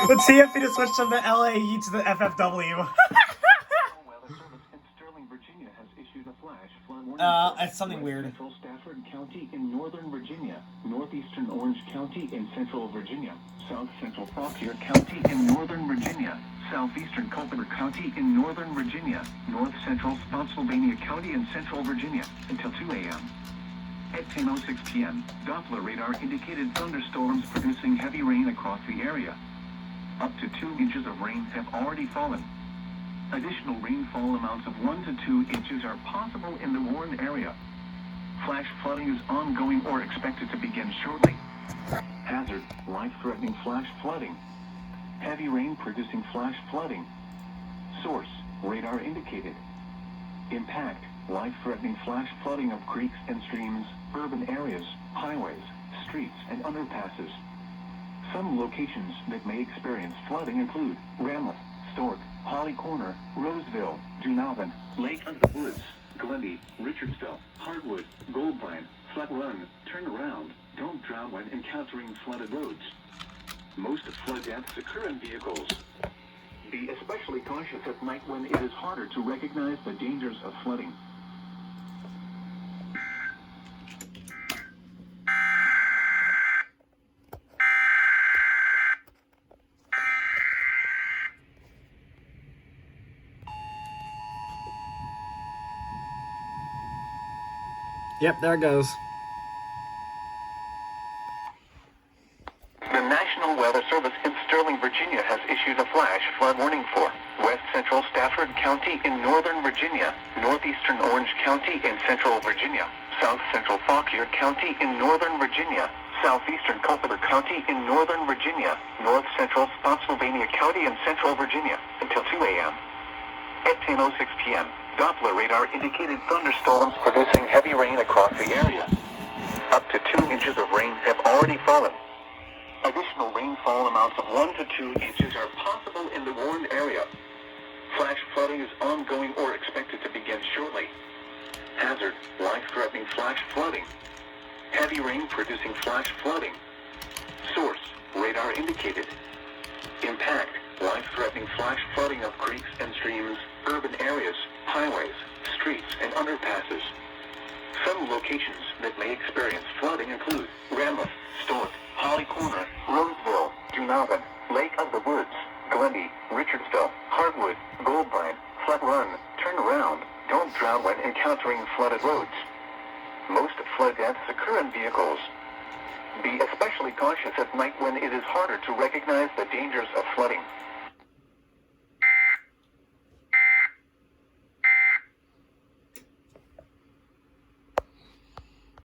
Let's see if he just switched from the LAE to the FFW. It's something weird. Central Stafford County in northern Virginia, northeastern Orange County in central Virginia, south central Fauquier County in northern Virginia, southeastern Culpeper County in northern Virginia, north central Spotsylvania County in central Virginia, until 2 a.m. At 10:06 p.m., Doppler radar indicated thunderstorms producing heavy rain across the area. Up to 2 inches of rain have already fallen. Additional rainfall amounts of 1 to 2 inches are possible in the Warren area. Flash flooding is ongoing or expected to begin shortly. Hazard, life-threatening flash flooding. Heavy rain producing flash flooding. Source, radar indicated. Impact, life-threatening flash flooding of creeks and streams, urban areas, highways, streets, and underpasses. Some locations that may experience flooding include Ramleth, Stork, Holly Corner, Roseville, Junavin, Lake of the Woods, Glendy, Richardsville, Hardwood, Goldvine, Flat Run, Turnaround. Don't drown when encountering flooded roads. Most flood deaths occur in vehicles. Be especially cautious at night when it is harder to recognize the dangers of flooding. Yep, there it goes. The National Weather Service in Sterling, Virginia has issued a flash flood warning for west central Stafford County in northern Virginia, northeastern Orange County in central Virginia, south central Fauquier County in northern Virginia, southeastern Culpeper County in northern Virginia, north central Spotsylvania County in central Virginia, until 2 a.m. At 10:06 p.m., Doppler radar indicated thunderstorms producing heavy rain across the area. Up to 2 inches of rain have already fallen. Additional rainfall amounts of 1 to 2 inches are possible in the Warren area. Flash flooding is ongoing or expected to begin shortly. Hazard, life-threatening flash flooding. Heavy rain producing flash flooding. Source, radar indicated. Impact, life-threatening flash flooding of creeks and streams, urban areas, highways, streets, and underpasses. Some locations that may experience flooding include Ramleth, Stork, Holly Corner, Roseville, Junavin, Lake of the Woods, Glendy, Richardsville, Hardwood, Goldvine, Flat Run, Turnaround. Don't drown when encountering flooded roads. Most flood deaths occur in vehicles. Be especially cautious at night when it is harder to recognize the dangers of flooding.